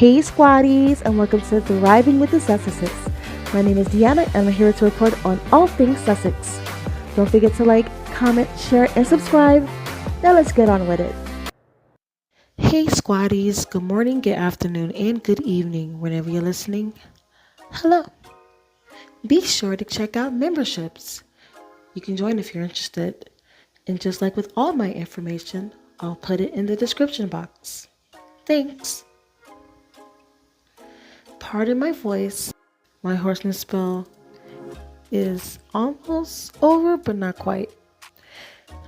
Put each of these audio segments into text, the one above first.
Hey squaddies, and welcome to Thriving with the Sussexes. My name is Deanna, and I'm here to report on all things Sussex. Don't forget to like, comment, share, and subscribe. Now let's get on with it. Hey squaddies, good morning, good afternoon, and good evening whenever you're listening. Hello. Be sure to check out memberships. You can join if you're interested. And just like with all my information, I'll put it in the description box. Thanks. Pardon my voice. My hoarseness spell is almost over, but not quite.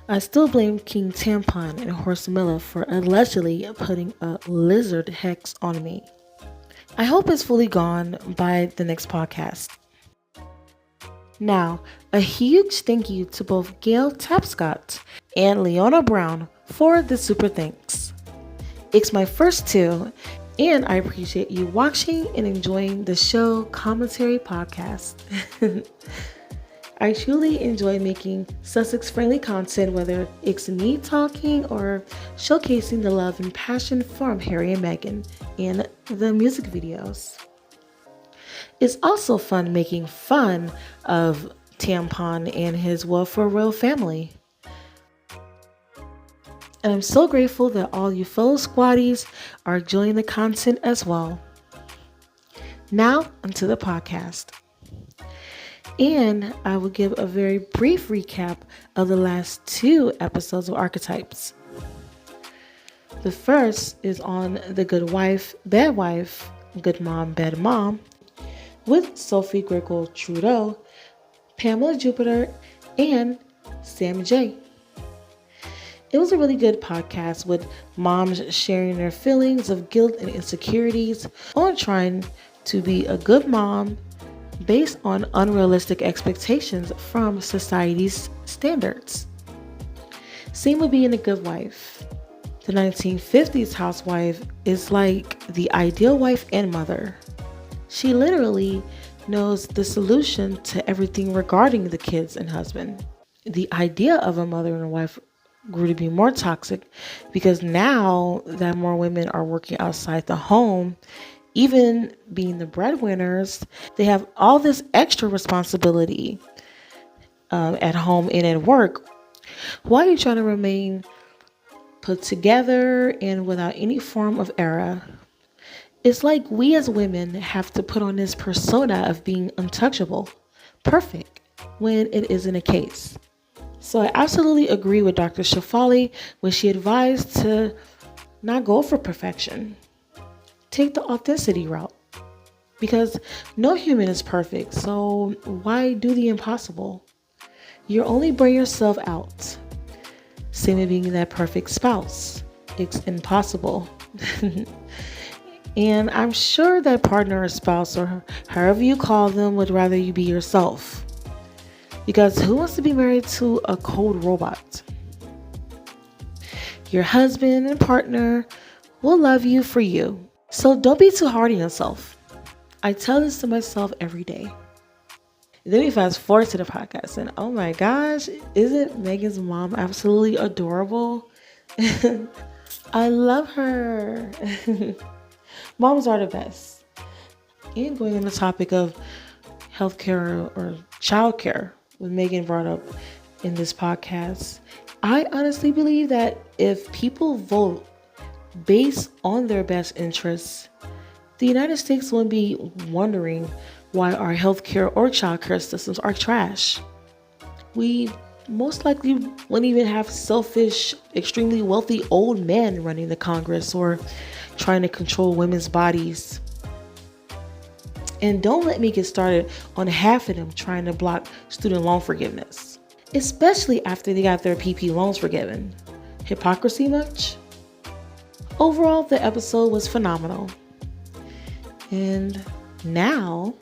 I still blame King Tampon and Horsemilla for allegedly putting a lizard hex on me. I hope it's fully gone by the next podcast. Now, a huge thank you to both Gail Tapscott and Leona Brown for the super thanks. It's my first two, and I appreciate you watching and enjoying the show Commentary podcast. I truly enjoy making Sussex-friendly content, whether it's me talking or showcasing the love and passion from Harry and Meghan in the music videos. It's also fun making fun of Tampon and his welfare royal family. And I'm so grateful that all you fellow squaddies are enjoying the content as well. Now, onto the podcast. And I will give a very brief recap of the last two episodes of Archetypes. The first is on the good wife, bad wife, good mom, bad mom, with Sophie Greco Trudeau, Pamela Jupiter, and Sam J. It was a really good podcast with moms sharing their feelings of guilt and insecurities on trying to be a good mom based on unrealistic expectations from society's standards. Same with being a good wife. The 1950s housewife is like the ideal wife and mother. She literally knows the solution to everything regarding the kids and husband. The idea of a mother and a wife grew to be more toxic because now that more women are working outside the home, even being the breadwinners, they have all this extra responsibility at home and at work. Why are you trying to remain put together and without any form of error? It's like we as women have to put on this persona of being untouchable, perfect, when it isn't a case. So I absolutely agree with Dr. Shafali when she advised to not go for perfection. Take the authenticity route. Because no human is perfect, so why do the impossible? You only bring yourself out. Same with being that perfect spouse. It's impossible. And I'm sure that partner or spouse or however you call them would rather you be yourself. Because who wants to be married to a cold robot? Your husband and partner will love you for you. So don't be too hard on yourself. I tell this to myself every day. Then we fast forward to the podcast and oh my gosh, isn't Megan's mom absolutely adorable? I love her. Moms are the best. And going on the topic of healthcare or childcare, with Megan brought up in this podcast, I honestly believe that if people vote based on their best interests, the United States wouldn't be wondering why our healthcare or childcare systems are trash. We most likely wouldn't even have selfish, extremely wealthy old men running the Congress or trying to control women's bodies. And don't let me get started on half of them trying to block student loan forgiveness, especially after they got their PP loans forgiven. Hypocrisy much? Overall, the episode was phenomenal. And now,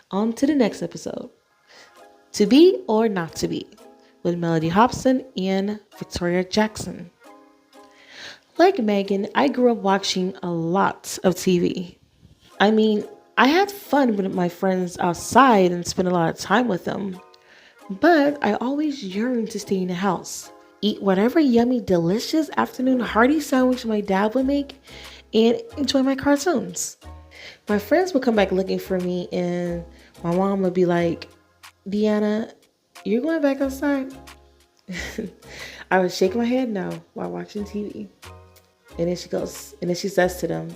on to the next episode. To Be or Not to Be, with Melody Hobson and Victoria Jackson. Like Megan, I grew up watching a lot of TV. I mean, I had fun with my friends outside and spent a lot of time with them. But I always yearned to stay in the house, eat whatever yummy, delicious afternoon hearty sandwich my dad would make, and enjoy my cartoons. My friends would come back looking for me, and my mom would be like, Deanna, you're going back outside? I would shake my head no while watching TV. And then she says to them,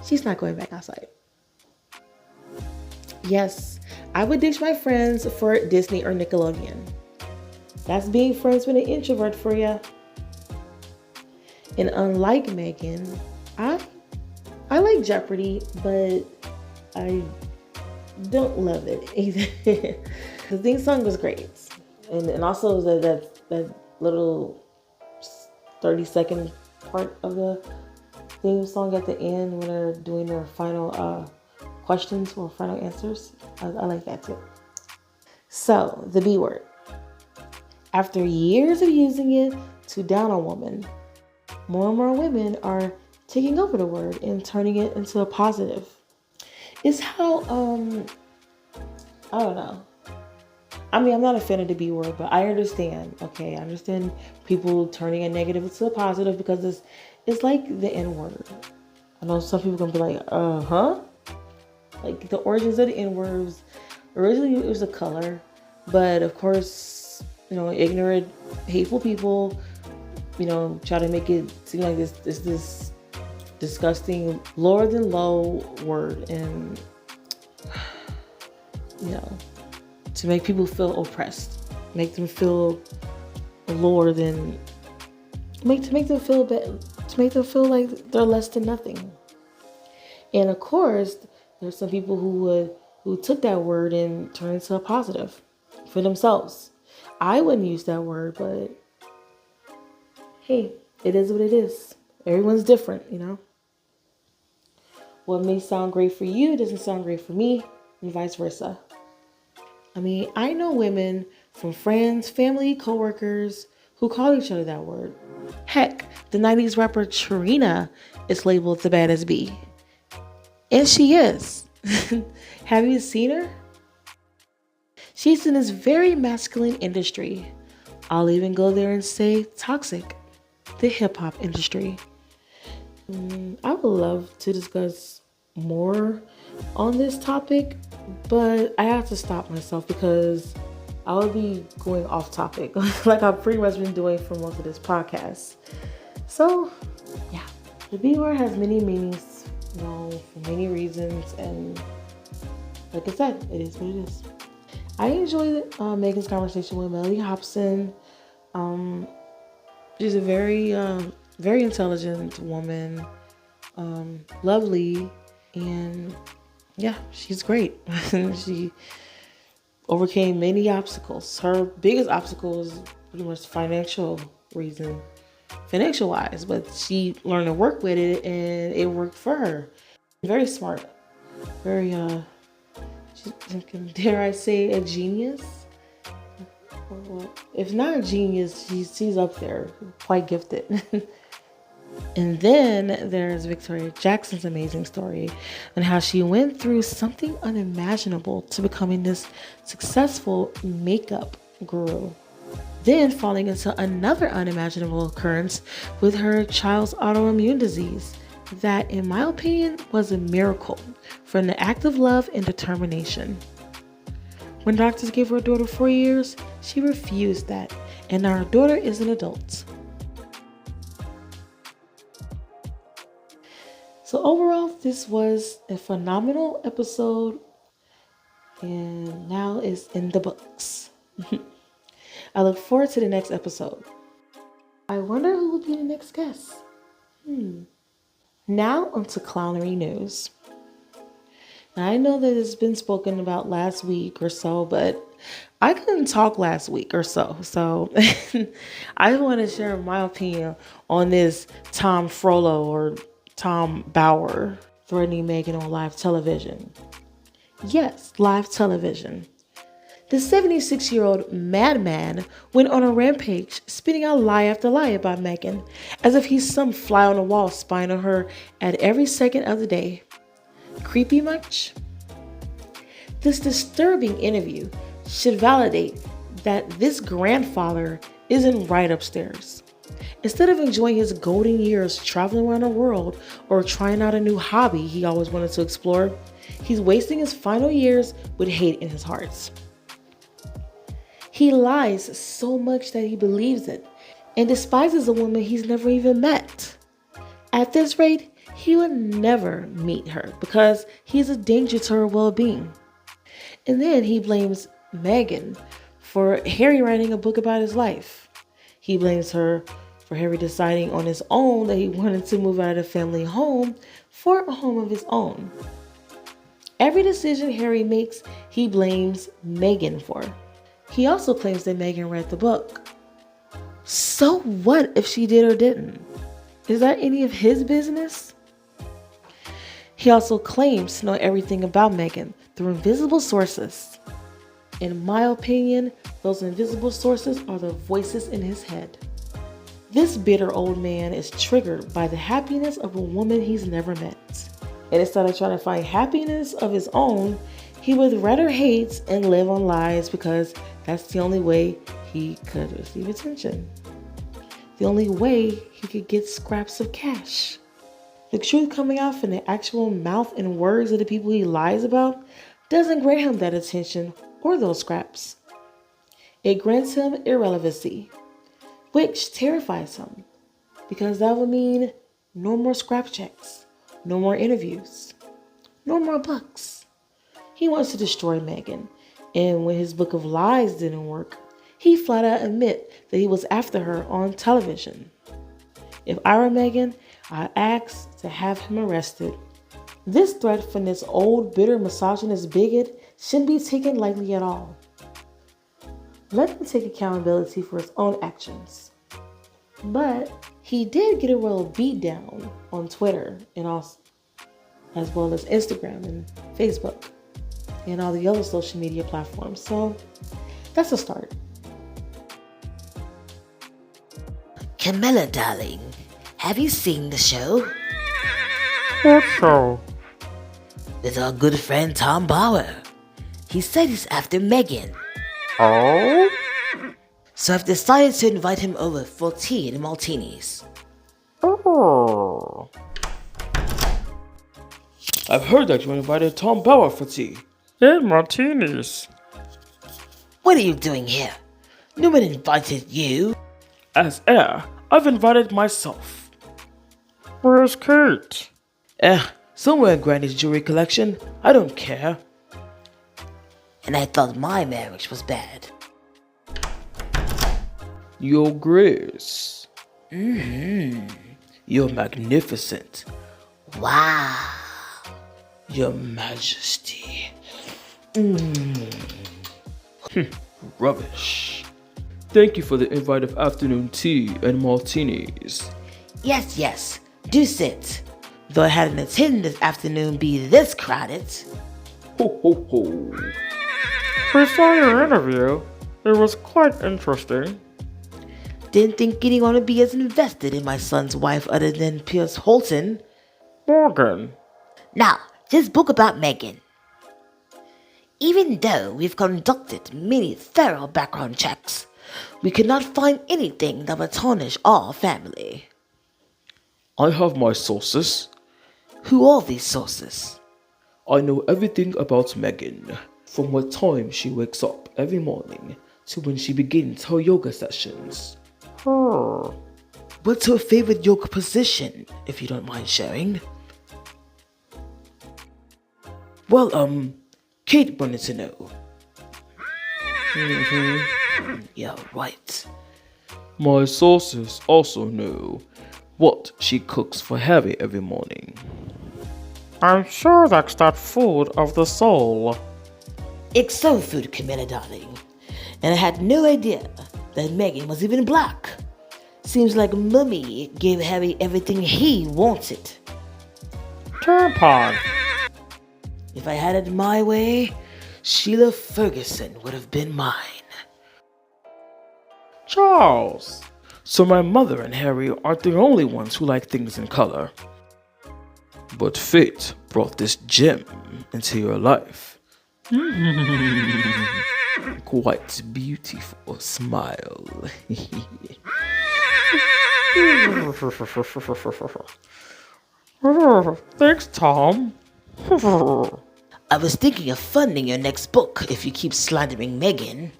she's not going back outside. Yes, I would ditch my friends for Disney or Nickelodeon. That's being friends with an introvert for you. And unlike Megan, I like Jeopardy, but I don't love it either. The theme song was great. And also that little 30-second part of the theme song at the end when they're doing their final questions or final answers. I like that too. So, the B word. After years of using it to down a woman, more and more women are taking over the word and turning it into a positive. It's how, I don't know. I mean, I'm not a fan of the B word, but I understand. Okay, I understand people turning a negative into a positive because it's like the N word. I know some people can be like, Like the origins of the N words, originally it was a color, but of course, ignorant, hateful people, try to make it seem like this disgusting, lower than low word, and to make people feel oppressed, make them feel lower than, to make them feel bad, to make them feel like they're less than nothing. And of course, there's some people who took that word and turned it into a positive for themselves. I wouldn't use that word, but hey, it is what it is. Everyone's different, What may sound great for you doesn't sound great for me, and vice versa. I mean, I know women from friends, family, coworkers who call each other that word. Heck, the 90s rapper Trina is labeled the baddest bee. And she is. Have you seen her? She's in this very masculine industry. I'll even go there and say toxic. The hip-hop industry. I would love to discuss more on this topic, but I have to stop myself because I would be going off topic like I've pretty much been doing for most of this podcast. So, yeah, the B word has many meanings, for many reasons, and like I said, it is what it is. I enjoyed Megan's conversation with Melody Hobson. She's a very, very intelligent woman, lovely, and yeah, she's great. She overcame many obstacles. Her biggest obstacle was pretty much financial wise, but she learned to work with it, and it worked for her. Very smart, very, dare I say, a genius? If not a genius, she's up there, quite gifted. And then there's Victoria Jackson's amazing story and how she went through something unimaginable to becoming this successful makeup guru. Then falling into another unimaginable occurrence with her child's autoimmune disease that, in my opinion, was a miracle from the act of love and determination. When doctors gave her daughter 4 years, she refused that, and now her daughter is an adult. So overall, this was a phenomenal episode, and now it's in the books. I look forward to the next episode. I wonder who will be the next guest. Now onto Clownery news. Now, I know that it's been spoken about last week or so, but I couldn't talk last week or so. So I want to share my opinion on this Tom Frollo or Tom Bauer threatening Megan on live television. Yes, live television. The 76-year-old madman went on a rampage, spitting out lie after lie about Megan, as if he's some fly on the wall spying on her at every second of the day. Creepy much? This disturbing interview should validate that this grandfather isn't right upstairs, Instead of enjoying his golden years traveling around the world or trying out a new hobby he always wanted to explore, he's wasting his final years with hate in his heart. He lies so much that he believes it and despises a woman he's never even met. At this rate, he would never meet her because he's a danger to her well-being. And then he blames Megan for Harry writing a book about his life. He blames her for Harry deciding on his own that he wanted to move out of the family home for a home of his own. Every decision Harry makes, he blames Megan for. He also claims that Megan read the book. So what if she did or didn't? Is that any of his business? He also claims to know everything about Megan through invisible sources. In my opinion, those invisible sources are the voices in his head. This bitter old man is triggered by the happiness of a woman he's never met. And instead of trying to find happiness of his own, he would rather hate and live on lies because that's the only way he could receive attention. The only way he could get scraps of cash. The truth coming out from the actual mouth and words of the people he lies about doesn't grant him that attention or those scraps. It grants him irrelevancy, which terrifies him because that would mean no more scrap checks, no more interviews, no more books. He wants to destroy Megan, and when his book of lies didn't work, he flat out admit that he was after her on television. If I were Megan, I'd ask to have him arrested. This threat from this old, bitter, misogynist bigot shouldn't be taken lightly at all. Let him take accountability for his own actions. But he did get a real beatdown on Twitter and also, as well as Instagram and Facebook and all the other social media platforms. So that's a start. Camilla, darling, have you seen the show? What show? With our good friend Tom Bauer. He said he's after Megan. Oh? So I've decided to invite him over for tea and martinis. Oh. I've heard that you invited Tom Bauer for tea. And martinis. What are you doing here? No one invited you. As heir, I've invited myself. Where's Kate? Somewhere in Granny's jewelry collection. I don't care. And I thought my marriage was bad. Your Grace. You're magnificent. Wow. Your Majesty. Rubbish. Thank you for the invite of afternoon tea and martinis. Yes, do sit. Though I hadn't intended this afternoon be this crowded. Ho ho ho. We saw your interview. It was quite interesting. Didn't think anyone would be as invested in my son's wife other than Pierce Holton. Morgan. Now, this book about Megan. Even though we've conducted many thorough background checks, we could not find anything that would tarnish our family. I have my sources. Who are these sources? I know everything about Megan. From what time she wakes up every morning to when she begins her yoga sessions. What's her favorite yoga position, if you don't mind sharing? Well, Kate wanted to know. Yeah, right. My sources also know what she cooks for Harry every morning. I'm sure that's that food of the soul. It's soul food, Kaminer, darling. And I had no idea that Megan was even black. Seems like Mummy gave Harry everything he wanted. Tampon. If I had it my way, Sheila Ferguson would have been mine. Charles! So my mother and Harry aren't the only ones who like things in color. But fate brought this gem into your life. Quite beautiful smile. Thanks, Tom. I was thinking of funding your next book if you keep slandering Megan.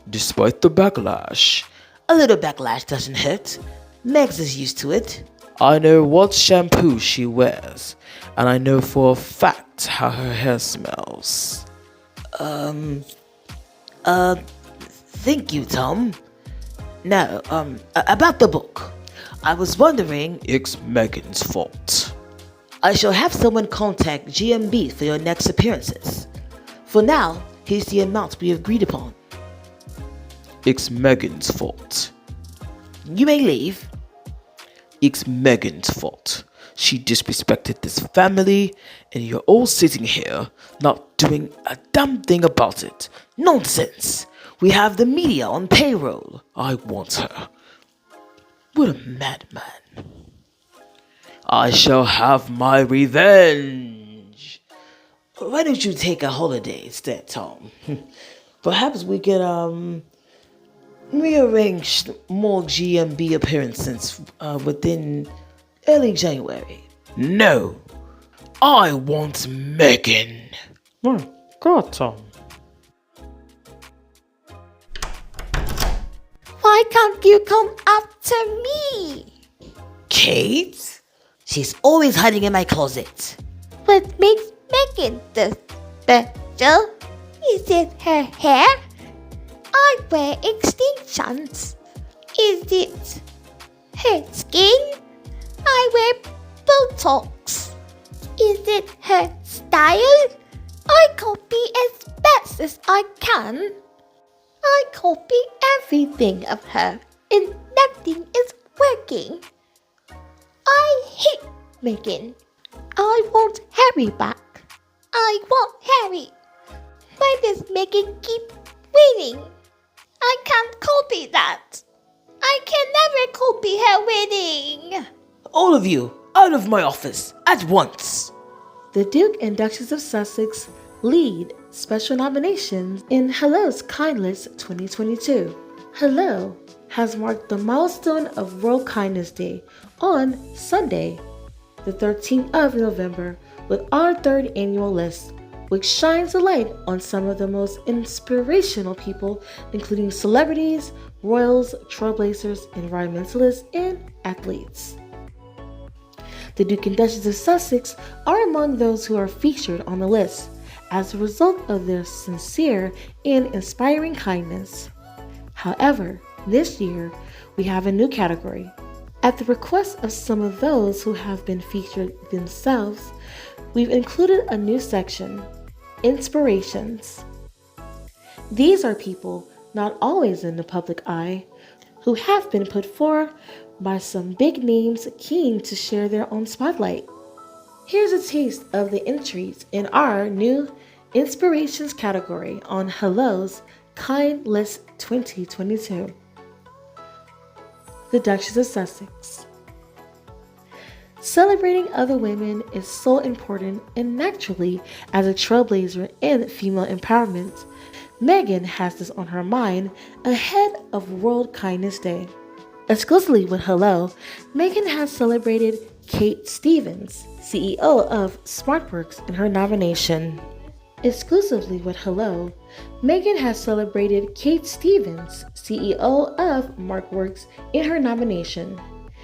Despite the backlash, A little backlash doesn't hurt. Megs is used to it. I know what shampoo she wears, and I know for a fact how her hair smells. Thank you, Tom. No, about the book. I was wondering, It's Megan's fault. I shall have someone contact GMB for your next appearances. For now, here's the amount we agreed upon. It's Megan's fault. You may leave. It's Megan's fault. She disrespected this family, and you're all sitting here not doing a damn thing about it. Nonsense. We have the media on payroll. I want her. What a madman. I shall have my revenge. Why don't you take a holiday instead, Tom? Perhaps we can rearrange more GMB appearances within early January. No, I want Megan. My God, Tom. Why can't you come after me? Kate? She's always hiding in my closet. What makes Megan the special? Is it her hair? I wear extensions. Is it her skin? I wear Botox. Is it her style? I copy as best as I can. I copy everything of her and nothing is working. I hate Megan. I want Harry back. I want Harry. Why does Megan keep winning? I can't copy that. I can never copy her winning. All of you, out of my office, at once. The Duke and Duchess of Sussex lead special nominations in Hello's Kindness 2022. Hello has marked the milestone of World Kindness Day on Sunday, the 13th of November, with our third annual list, which shines a light on some of the most inspirational people, including celebrities, royals, trailblazers, environmentalists, and athletes. The Duke and Duchess of Sussex are among those who are featured on the list as a result of their sincere and inspiring kindness. However, this year we have a new category. At the request of some of those who have been featured themselves, we've included a new section, Inspirations. These are people not always in the public eye, who have been put forward by some big names keen to share their own spotlight. Here's a taste of the entries in our new Inspirations category on Hello's Kind List 2022. The Duchess of Sussex. Celebrating other women is so important, and naturally, as a trailblazer in female empowerment, Megan has this on her mind ahead of World Kindness Day. Exclusively with Hello, Megan has celebrated Kate Stevens, CEO of SmartWorks, in her nomination. Exclusively with Hello, Megan has celebrated Kate Stevens, CEO of MarkWorks, in her nomination.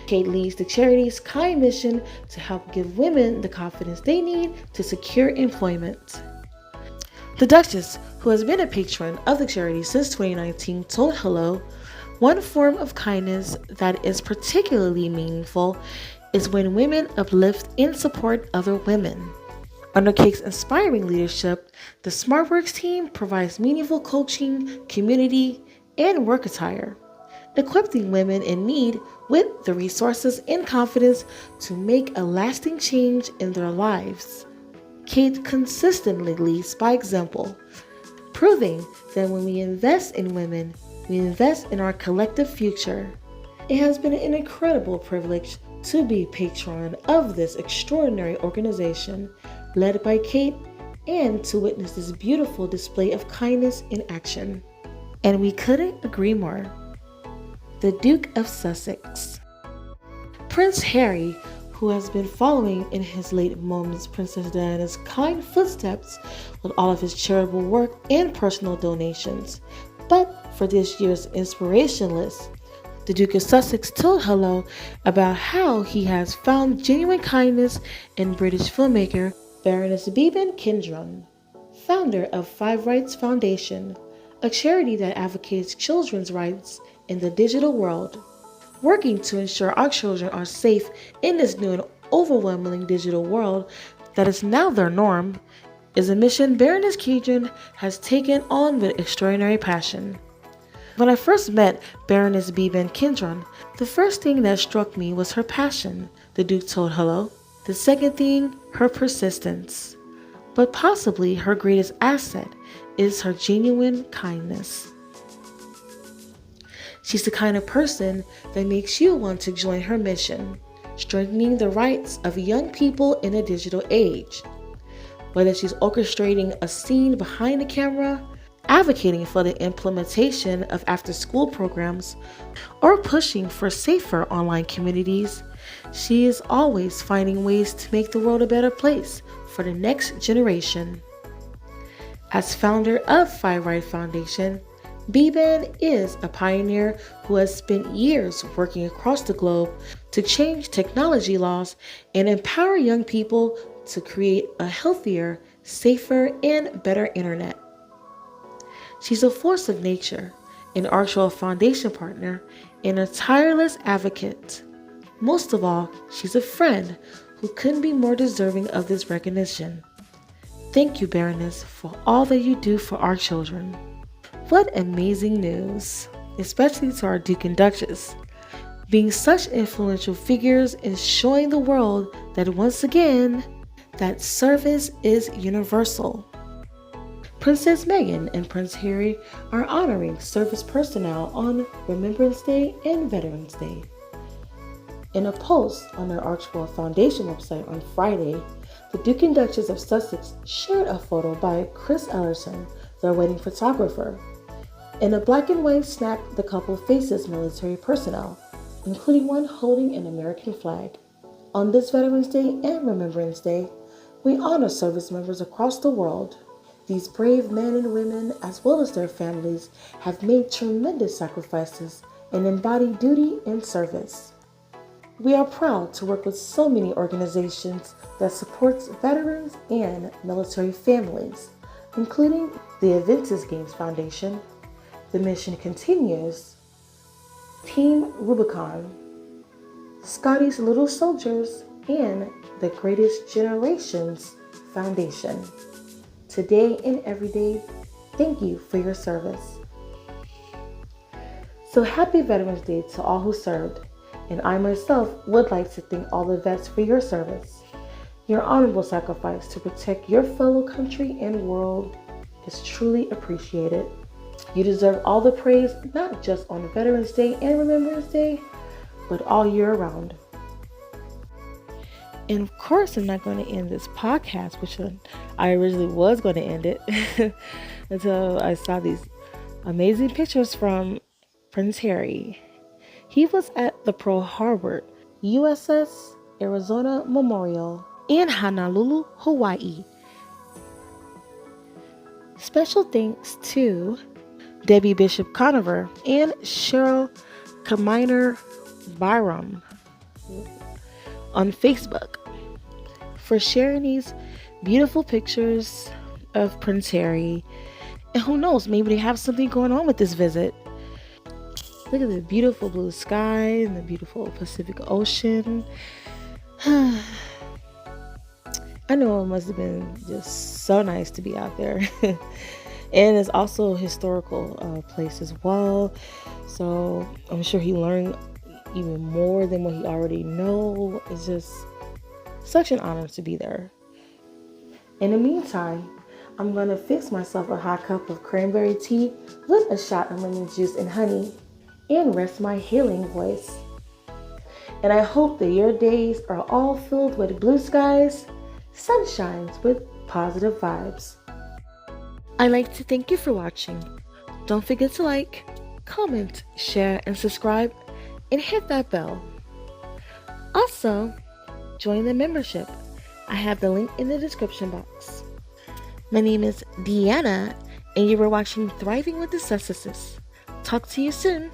Kate leads the charity's Kind mission to help give women the confidence they need to secure employment. The Duchess, who has been a patron of the charity since 2019, told Hello, "One form of kindness that is particularly meaningful is when women uplift and support other women." Under Kate's inspiring leadership, the SmartWorks team provides meaningful coaching, community, and work attire, equipping women in need with the resources and confidence to make a lasting change in their lives. Kate consistently leads by example, proving that when we invest in women, we invest in our collective future. It has been an incredible privilege to be patron of this extraordinary organization led by Kate and to witness this beautiful display of kindness in action. And we couldn't agree more. The Duke of Sussex. Prince Harry, who has been following in his late moments Princess Diana's kind footsteps with all of his charitable work and personal donations. But for this year's inspiration list, the Duke of Sussex told Hello about how he has found genuine kindness in British filmmaker Baroness Byrom Kindron, founder of Five Rights Foundation, a charity that advocates children's rights in the digital world. Working to ensure our children are safe in this new and overwhelming digital world that is now their norm is a mission Baroness Kindron has taken on with extraordinary passion. When I first met Baroness Byrom Kindron, the first thing that struck me was her passion, the Duke told Hello. The second thing, her persistence. But possibly her greatest asset is her genuine kindness. She's the kind of person that makes you want to join her mission, strengthening the rights of young people in a digital age. Whether she's orchestrating a scene behind the camera, advocating for the implementation of after-school programs, or pushing for safer online communities, she is always finding ways to make the world a better place for the next generation. As founder of Five Rights Foundation, Byrom is a pioneer who has spent years working across the globe to change technology laws and empower young people to create a healthier, safer, and better internet. She's a force of nature, an Archwell Foundation partner, and a tireless advocate. Most of all, she's a friend who couldn't be more deserving of this recognition. Thank you, Baroness, for all that you do for our children. What amazing news, especially to our Duke and Duchess. Being such influential figures is showing the world that once again, that service is universal. Princess Meghan and Prince Harry are honoring service personnel on Remembrance Day and Veterans Day. In a post on their Archwell Foundation website on Friday, the Duke and Duchess of Sussex shared a photo by Chris Ellerson, their wedding photographer. In a black and white snap, the couple faces military personnel, including one holding an American flag. On this Veterans Day and Remembrance Day, we honor service members across the world. These brave men and women, as well as their families, have made tremendous sacrifices and embody duty and service. We are proud to work with so many organizations that supports veterans and military families, including the Aventus Games Foundation, The Mission Continues, Team Rubicon, Scotty's Little Soldiers, and the Greatest Generations Foundation. Today and every day, thank you for your service. So happy Veterans Day to all who served, and I myself would like to thank all the vets for your service. Your honorable sacrifice to protect your fellow country and world is truly appreciated. You deserve all the praise, not just on Veterans Day and Remembrance Day, but all year round. And of course, I'm not going to end this podcast, which I originally was going to end it until I saw these amazing pictures from Prince Harry. He was at the Pearl Harbor USS Arizona Memorial in Honolulu, Hawaii. Special thanks to Debbie Bishop Conover and Cheryl Kaminer Byrom on Facebook for sharing these beautiful pictures of Prince Harry. And who knows, maybe they have something going on with this visit. Look at the beautiful blue sky and the beautiful Pacific Ocean. I know it must have been just so nice to be out there. And it's also a historical place as well. So I'm sure he learned even more than what he already know. It's just such an honor to be there. In the meantime, I'm going to fix myself a hot cup of cranberry tea with a shot of lemon juice and honey and rest my healing voice. And I hope that your days are all filled with blue skies, sunshines with positive vibes. I'd like to thank you for watching. Don't forget to like, comment, share, and subscribe, and hit that bell. Also, join the membership. I have the link in the description box. My name is Deanna, and you were watching Thriving with the Sussexes. Talk to you soon.